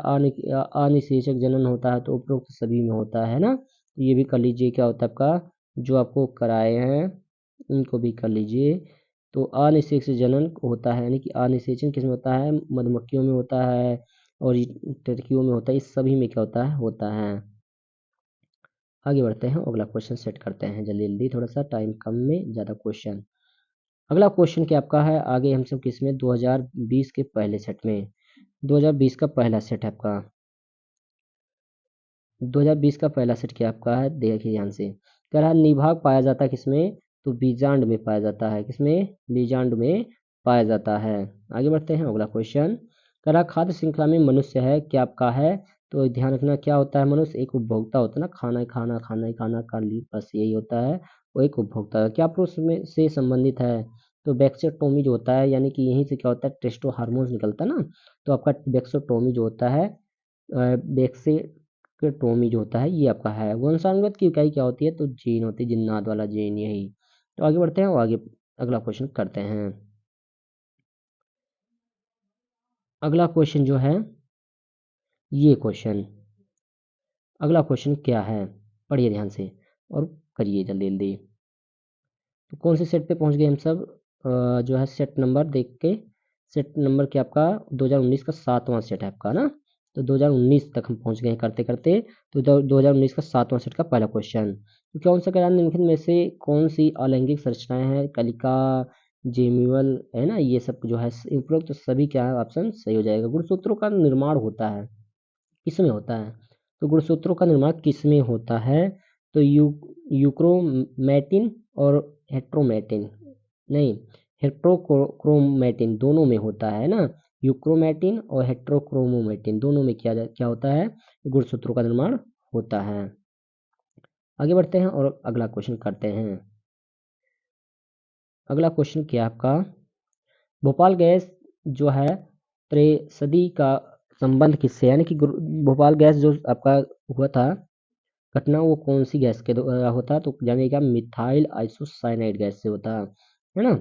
अनिषेचक जनन होता है, तो उपरोक्त सभी में होता है ना, तो ये भी कर लीजिए। क्या होता है आपका, जो आपको कराए हैं उनको भी कर लीजिए। तो अनिषेचक जनन होता है, यानी कि अनिषेचन किसमें होता है? मधुमक्खियों में होता है और टर्कियों में होता है। इस सभी में क्या होता है? होता है। आगे बढ़ते हैं, अगला क्वेश्चन सेट करते हैं जल्दी जल्दी, थोड़ा सा टाइम कम में ज़्यादा क्वेश्चन। अगला क्वेश्चन क्या आपका है? आगे हम सब किसमें? 2020 के पहले सेट में। 2020 का पहला सेट है आपका। 2020 का पहला सेट क्या आपका है? देखिए ध्यान से। कह रहा है निभाग पाया जाता है किसमें? तो बीजांड में पाया जाता है। किसमें? बीजांड में पाया जाता है। आगे बढ़ते हैं, अगला क्वेश्चन। कह रहा खाद्य श्रृंखला में मनुष्य है, क्या आपका है? तो ध्यान रखना, क्या होता है? मनुष्य एक उपभोक्ता होता है ना, खाना ही खाना, खाना ही खाना कर ली, बस यही होता है। वो एक उपभोक्ता है। क्या पुरुष में से संबंधित है? तो वैक्सेक्टोमी जो होता है, यानी कि यहीं से क्या होता है? टेस्टो हार्मोन्स निकलता है ना, तो आपका वैक्सेक्टोमी जो होता है, वैक्सेक्टोमी जो होता है, ये आपका है। वंशानुगत की इकाई क्या होती है? तो जीन होती है, जिन्नात वाला जीन यही। तो आगे बढ़ते हैं और आगे अगला क्वेश्चन करते हैं। अगला क्वेश्चन जो है, ये क्वेश्चन, अगला क्वेश्चन क्या है? पढ़िए ध्यान से और करिए जल्दी जल्दी। तो कौन से सेट पे पहुंच गए हम सब? जो है सेट नंबर देख के, सेट नंबर क्या आपका? 2019 का 7वां सेट है आपका ना, तो 2019 तक हम पहुंच गए हैं करते करते। तो 2019 का 7वां सेट का पहला क्वेश्चन, तो कौन सा कह निम्नलिखित में से कौन सी अलैंगिक संरचनाएं हैं? कलिका, जेम्यूल है ना, ये सब जो है उपरोक्त तो सभी क्या है? ऑप्शन सही हो जाएगा। गुणसूत्रों का निर्माण होता है, किसमें होता है? तो गुणसूत्रों का निर्माण किसमें होता है? तो यूक्रोमैटिन और हेट्रोमैटिन, नहीं, हेट्रोक्रोमैटिन दोनों में होता है ना। यूक्रोमैटिन और हेट्रोक्रोमोमैटिन दोनों में क्या होता है? गुणसूत्रों का निर्माण होता है। आगे बढ़ते हैं और अगला क्वेश्चन करते हैं। अगला क्वेश्चन क्या है आपका? भोपाल गैस जो है त्रिसदी का संबंध किससे? यानी कि भोपाल गैस जो आपका हुआ था घटना, वो कौन सी गैस के द्वारा होता है? तो जानिएगा, मिथाइल आइसोसाइनाइड गैस से होता है ना।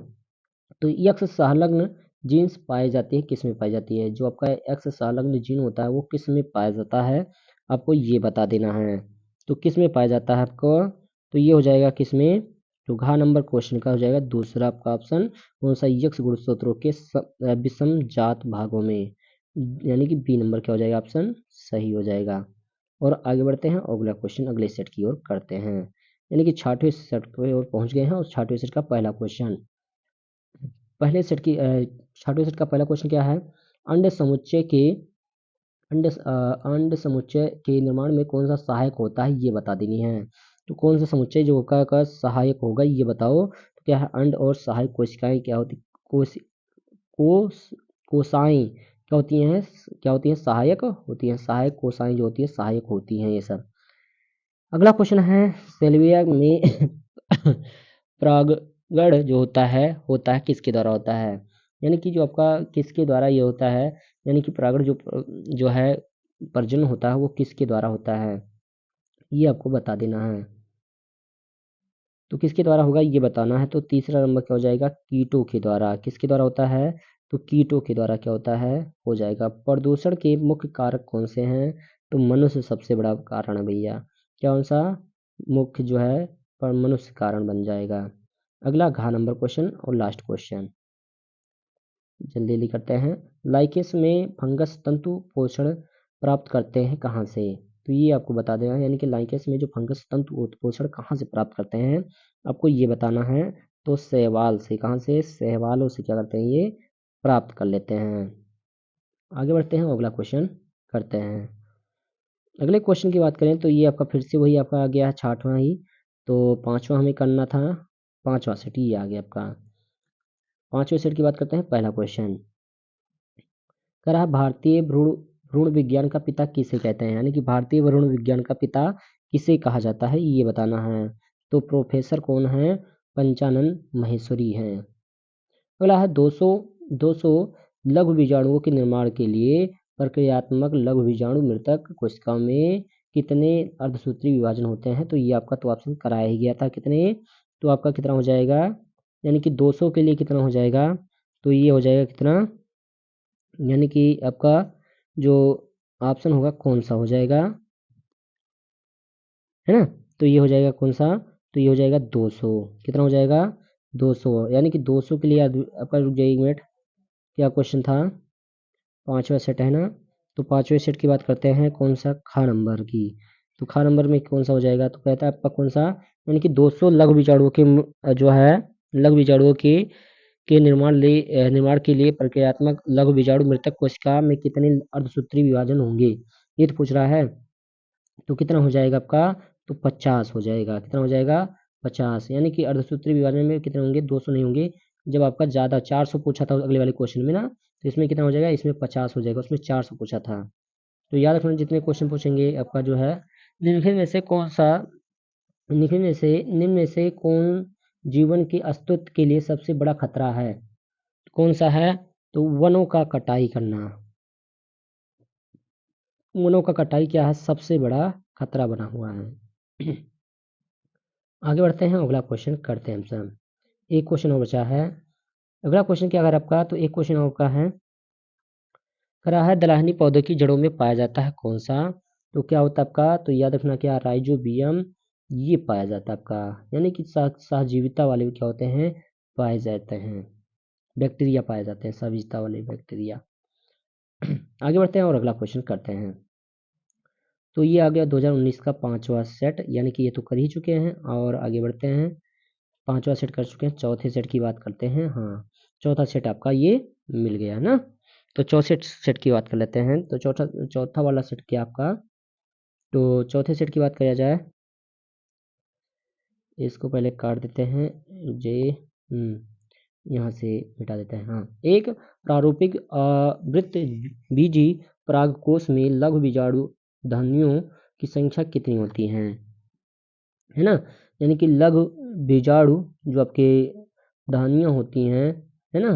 तो एक्स संलग्न जीन्स पाई जाती है, किस में पाई जाती है? जो आपका एक्स संलग्न जीन होता है वो किस में पाया जाता है? आपको ये बता देना है। तो किस में पाया जाता है आपको? तो ये हो जाएगा किस में? तो घ नंबर क्वेश्चन का हो जाएगा दूसरा आपका ऑप्शन। कौन सा? यक्ष गुणसूत्रों के विषम जात भागों में, यानी कि बी नंबर क्या हो जाएगा? ऑप्शन सही हो जाएगा। और आगे बढ़ते हैं, अगला क्वेश्चन अगले सेट की ओर करते हैं, यानी कि छठवें सेट की ओर पहुंच गए हैं। और छठवें सेट का पहला क्वेश्चन, पहले सेट की छठवें सेट का पहला क्वेश्चन क्या है? अंड समुच्चय के अंड समुच्चय के निर्माण में कौन सा सहायक होता है? ये बता देनी है। तो कौन सा समुच्चय जो का सहायक होगा, ये बताओ। तो क्या है? अंड और सहायक कोशिकाएं क्या होती? कोश कोश कोशाएं क्या होती हैं? क्या होती हैं? सहायक होती हैं। सहायक कोशाएं जो होती है सहायक होती हैं, ये सब। अगला क्वेश्चन है, सेल्विया में परागण जो होता है किसके द्वारा होता है? यानी कि जो आपका किसके द्वारा ये होता है? यानी कि परागण जो है प्रजनन होता है वो किसके द्वारा होता है? ये आपको बता देना है। तो किसके द्वारा होगा ये बताना है। तो तीसरा नंबर क्या हो जाएगा? कीटों के द्वारा। किसके द्वारा होता है? तो कीटों के द्वारा क्या होता है? हो जाएगा। प्रदूषण के मुख्य कारक कौन से हैं? तो मनुष्य सबसे बड़ा कारण है भैया। कौन सा मुख्य जो है? पर मनुष्य कारण बन जाएगा। अगला घ नंबर क्वेश्चन और लास्ट क्वेश्चन, जल्दी जल्दी करते हैं। लाइकेस में फंगस तंतु पोषण प्राप्त करते हैं कहाँ से? तो ये आपको बता देना है, यानी कि लाइकेस में जो फंगस तंतु पोषण कहाँ से प्राप्त करते हैं, आपको ये बताना है। तो शैवाल से। कहाँ से? शैवालों से क्या करते हैं? ये प्राप्त कर लेते हैं। आगे बढ़ते हैं, अगला क्वेश्चन करते हैं। अगले क्वेश्चन की बात करें तो ये आपका फिर से वही आपका आ गया है, छठवां ही। तो पांचवा हमें करना था, पांचवा सेट ये आ गया आपका। पांचवें सेट की बात करते हैं, पहला क्वेश्चन। कह रहा है भारतीय भ्रूण भ्रूण विज्ञान का पिता किसे कहते हैं, यानी कि भारतीय भ्रूण विज्ञान का पिता किसे कहा जाता है, ये बताना है। तो प्रोफेसर कौन है, पंचानन माहेश्वरी हैं। अगला है 200 लघु बीजाणुओं के निर्माण के लिए प्रक्रियात्मक लघु बीजाणु मृतक कोशिका में कितने अर्धसूत्री विभाजन होते हैं, तो ये आपका तो ऑप्शन कराया ही गया था कितने, तो आपका कितना हो जाएगा, यानी कि 200 के लिए कितना हो जाएगा, तो ये हो जाएगा कितना, यानी कि आपका जो ऑप्शन होगा कौन सा हो जाएगा, है ना, तो ये हो जाएगा कौन सा, तो ये हो जाएगा 200, कितना हो जाएगा 200, यानी कि 200 के लिए आपका रुक जाइए एक मिनट, क्या क्वेश्चन था, पांचवा सेट है ना, तो पांचवें सेट की बात करते हैं कौन सा, खा नंबर की, तो खा नंबर में कौन सा हो जाएगा, तो कहता है आपका कौन सा, यानी कि 200 लघु विचारों के जो है लघु विचारों के निर्माण के लिए प्रक्रियात्मक लघु विजाणु मृतक कोशिका में कितने अर्धसूत्री विभाजन होंगे, ये तो पूछ रहा है, तो कितना हो जाएगा आपका, तो 50 हो जाएगा, कितना हो जाएगा 50, यानी कि अर्धसूत्री विभाजन में कितने होंगे, 200 नहीं होंगे, जब आपका ज़्यादा 400 पूछा था अगले वाले क्वेश्चन में ना, तो इसमें कितना हो जाएगा, इसमें 50 हो जाएगा, उसमें 400 पूछा था। तो याद रखना जितने क्वेश्चन पूछेंगे आपका जो है, निम्न में से कौन सा, निम्न में से कौन जीवन के अस्तित्व के लिए सबसे बड़ा खतरा है, कौन सा है, तो वनों का कटाई करना, वनों का कटाई क्या है, सबसे बड़ा खतरा बना हुआ है। आगे बढ़ते हैं, अगला क्वेश्चन करते हैं हम, एक क्वेश्चन और बचा है, अगला क्वेश्चन क्या अगर आपका, तो एक क्वेश्चन और का है, करा है दलहनी पौधे की जड़ों में पाया जाता है कौन सा, तो क्या होता है आपका, तो याद रखना क्या, राइजोबियम, ये पाया जाता है आपका, यानी कि सहजीविता वाले क्या होते हैं, पाए जाते हैं, बैक्टीरिया पाए जाते हैं, सहजीविता वाले बैक्टीरिया। आगे बढ़ते हैं और अगला क्वेश्चन करते हैं, तो ये आ गया 2019 का पांचवा सेट, यानी कि ये तो कर ही चुके हैं, और आगे बढ़ते हैं, पांचवा सेट कर चुके हैं, चौथे सेट की बात करते हैं, हाँ चौथा सेट आपका ये मिल गया है ना, तो चौथे सेट की बात कर लेते हैं, तो चौथा वाला सेट क्या आपका, तो चौथे सेट की बात किया जाए, इसको पहले काट देते हैं, जे यहाँ से मिटा देते हैं, हाँ एक प्रारूपिक वृत्त बीजी परागकोश में लघु बीजाणु धनियों की संख्या कितनी होती है ना, यानी कि लघु बीजाणु जो आपके धानियाँ होती हैं, है ना,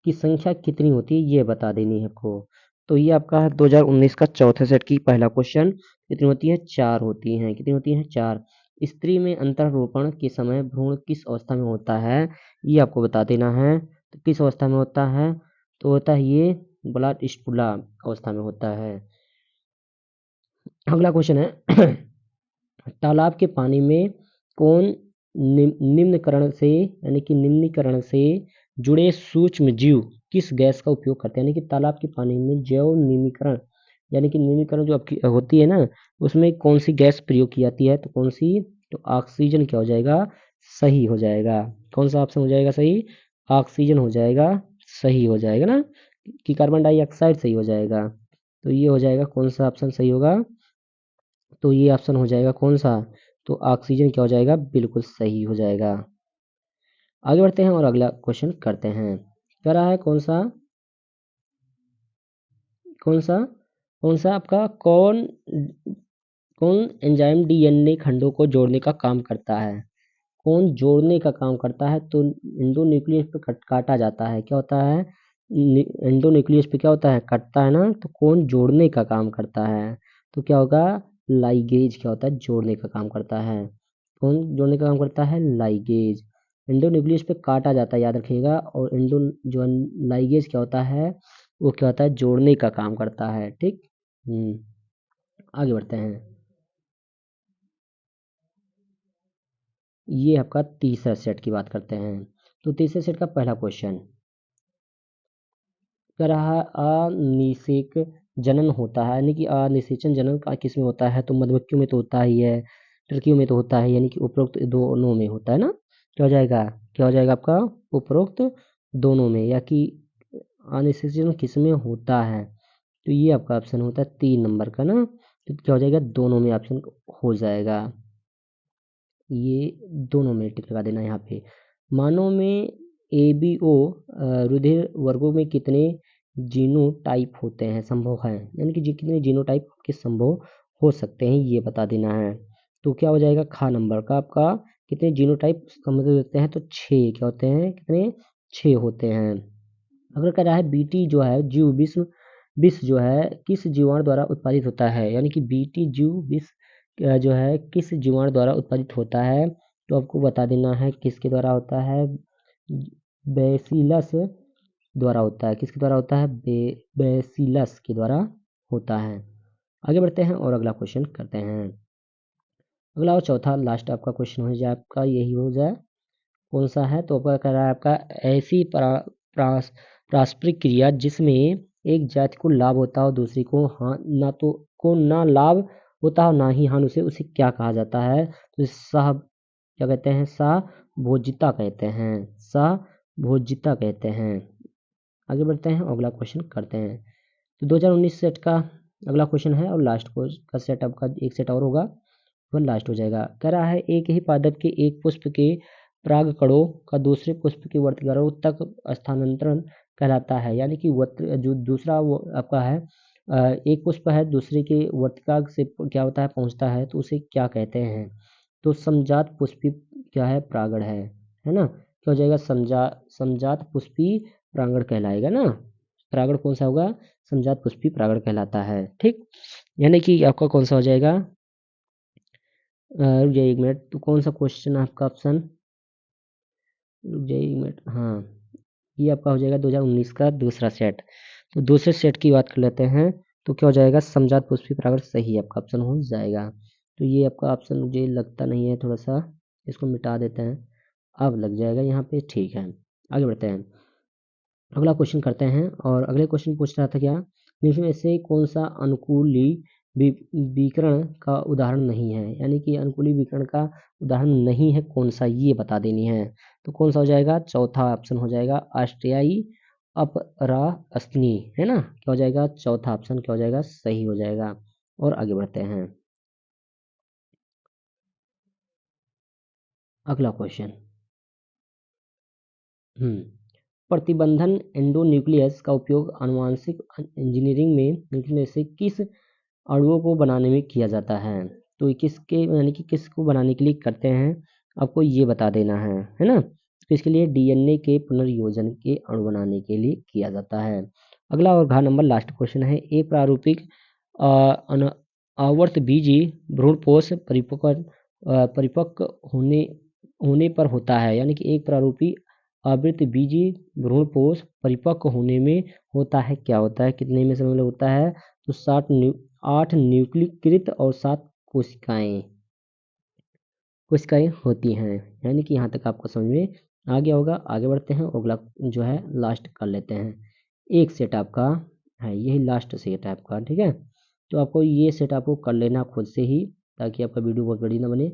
की संख्या कितनी होती है, ये बता देनी है आपको। तो ये आपका है 2019 का चौथे सेट की पहला क्वेश्चन, कितनी होती है, 4 होती हैं, कितनी होती हैं, 4। स्त्री में अंतःरोपण के समय भ्रूण किस अवस्था में होता है, ये आपको बता देना है, तो किस अवस्था में होता है, तो होता है ये ब्लाड स्टुला अवस्था में होता है। अगला क्वेश्चन है तालाब के पानी में कौन निम्नकरण से, यानी कि निम्नीकरण से जुड़े सूक्ष्म जीव किस गैस का उपयोग करते हैं, यानी कि तालाब के पानी में जैव निम्नीकरण, यानी कि निम्नीकरण जो आपकी होती है ना, उसमें कौन सी गैस प्रयोग की जाती है, तो कौन सी, तो ऑक्सीजन क्या हो जाएगा, सही हो जाएगा, कौन सा ऑप्शन हो जाएगा सही, ऑक्सीजन हो जाएगा, सही हो जाएगा ना, कि कार्बन डाइऑक्साइड सही हो जाएगा, तो ये हो जाएगा कौन सा ऑप्शन सही होगा, तो ये ऑप्शन हो जाएगा कौन सा, तो ऑक्सीजन क्या हो जाएगा, बिल्कुल सही हो जाएगा। आगे बढ़ते हैं और अगला क्वेश्चन करते हैं, क्या रहा है कौन सा, कौन सा कौन सा आपका, कौन कौन एंजाइम डीएनए खंडों को जोड़ने का काम करता है, कौन जोड़ने का काम करता है, तो एंडोन्यूक्लियस पे काटा जाता है, क्या होता है, एंडोन्यूक्लियस पे क्या होता है, कटता है ना, तो कौन जोड़ने का काम करता है, तो क्या होगा, लाइगेज क्या होता है, जोड़ने का काम करता है, कौन जोड़ने का काम करता है, लाइगेज। एंडोन्यूक्लियस पे काटा जाता है याद रखिएगा, और एंडो जो लाइगेज क्या होता है, वो क्या होता है, जोड़ने का काम करता है, ठीक। आगे बढ़ते हैं, ये आपका तीसरा सेट की बात करते हैं, तो तीसरे सेट का पहला क्वेश्चन कह रहा है अनिषेक जनन होता है, यानी कि अनिषेचन जनन का किस में होता है, तो मधुमक्खियों में तो होता ही है, टर्कियों में तो होता है, यानी कि उपरोक्त दोनों में होता है ना, क्या हो जाएगा, क्या हो जाएगा आपका, उपरोक्त दोनों में, या कि अनिषेचन किस में होता है, तो ये आपका ऑप्शन होता है 3 नंबर का ना, तो क्या हो जाएगा, दोनों में ऑप्शन हो जाएगा, ये दोनों में टिक लगा देना यहाँ पे। मानव में एबीओ रुधिर वर्गों में कितने जीनोटाइप होते हैं, संभव है, यानी कि कितने जीनोटाइप के संभव हो सकते हैं ये बता देना है। तो क्या हो जाएगा खा नंबर का आपका, कितने जीनोटाइप संबंधित होते हैं, तो 6 क्या होते हैं, कितने 6 होते हैं। अगर कह रहा है बीटी जो है जीव विष जो है किस जीवाणु द्वारा उत्पादित होता है, यानी कि बीटी जीव विष जो है किस जीवाणु द्वारा उत्पादित होता है, तो आपको बता देना है किसके द्वारा होता है, बेसिलस द्वारा होता है। किसके द्वारा होता है, बेसिलस के द्वारा होता है। आगे बढ़ते हैं और अगला क्वेश्चन करते हैं। अगला और चौथा लास्ट आपका क्वेश्चन हो जाए, आपका यही हो जाए, कौन सा है, तो आपका कह रहा है आपका ऐसी पारस्परिक क्रिया जिसमें एक जाति को लाभ होता हो दूसरी को ना लाभ होता हो ना ही हानि, उसे क्या कहा जाता है, तो सह क्या कहते हैं, सहभोजिता कहते हैं, सहभोजिता कहते हैं। आगे बढ़ते हैं अगला क्वेश्चन करते हैं। तो 2019 सेट का अगला क्वेश्चन है और लास्ट का सेट आपका एक सेट और होगा, वह लास्ट हो जाएगा। कह रहा है एक ही पादप के एक पुष्प के परागकणों का दूसरे पुष्प के वर्तिकाओं तक स्थानांतरण कहलाता है, यानी कि जो दूसरा वो आपका है एक पुष्प है दूसरे के वर्तिका से क्या होता है पहुंचता है, तो उसे क्या कहते हैं, तो समजात पुष्पी क्या है परागण है ना, क्या हो जाएगा, समजात पुष्पी परागण कहलाएगा ना। परागण कौन सा होगा, समजात पुष्पी परागण कहलाता है, ठीक। यानी कि आपका कौन सा हो जाएगा, रुक जाइए एक मिनट, तो कौन सा क्वेश्चन है आपका ऑप्शन, रुक जाइए एक मिनट, हाँ ये आपका हो जाएगा 2019 का दूसरा सेट। तो दूसरे सेट की बात कर लेते हैं, तो क्या हो जाएगा, समजात पुष्पी परागण सही आपका ऑप्शन हो जाएगा। तो ये आपका ऑप्शन मुझे लगता नहीं है, थोड़ा सा इसको मिटा देते हैं, अब लग जाएगा यहाँ पे, ठीक है। आगे बढ़ते हैं, अगला क्वेश्चन करते हैं। और अगले क्वेश्चन पूछ रहा था क्या, निम्न में से कौन सा अनुकूली विकर्ण का उदाहरण नहीं है, यानी कि अनुकूली विकर्ण का उदाहरण नहीं है कौन सा, ये बता देनी है। तो कौन सा हो जाएगा, चौथा ऑप्शन हो जाएगा ऑस्ट्रियाई अपरास्नी, है ना, क्या हो जाएगा, चौथा ऑप्शन क्या हो जाएगा, सही हो जाएगा। और आगे बढ़ते हैं अगला क्वेश्चन। प्रतिबंधन एंडोन्यूक्लियस का उपयोग आनुवंशिक इंजीनियरिंग में निम्न में से किस अणुओं को बनाने में किया जाता है, तो ये किसके यानी कि किसको बनाने के लिए करते हैं, आपको ये बता देना है ना। तो इसके लिए डीएनए के पुनर्योजन के अणु बनाने के लिए किया जाता है। अगला और घ नंबर लास्ट क्वेश्चन है, ए प्रारूपिक आवर्त बीजी भ्रूणपोष परिपक्व होने पर होता है, यानी कि एक प्रारूपी आवृत्त बीजी भ्रूणपोष परिपक्व होने में होता है, क्या होता है, कितने में समय होता है, तो 8 न्यूक्लिकृत और 7 कोशिकाएं होती हैं, यानी कि यहाँ तक आपको समझ में आ गया होगा। आगे बढ़ते हैं, अगला जो है लास्ट कर लेते हैं। एक सेट आपका है, यही लास्ट सेट है आपका, ठीक है। तो आपको ये सेट आपको कर लेना खुद से ही, ताकि आपका वीडियो बहुत बड़ी ना बने,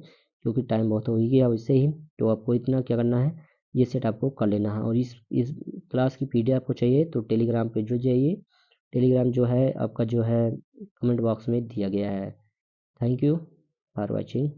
क्योंकि टाइम बहुत हो ही गया वैसे ही। तो आपको इतना क्या करना है, ये सेट आपको कर लेना है। और इस क्लास की पीडीएफ आपको चाहिए तो टेलीग्राम पे जुड़ जाइए। टेलीग्राम जो है आपका जो है कमेंट बॉक्स में दिया गया है। Thank you for watching.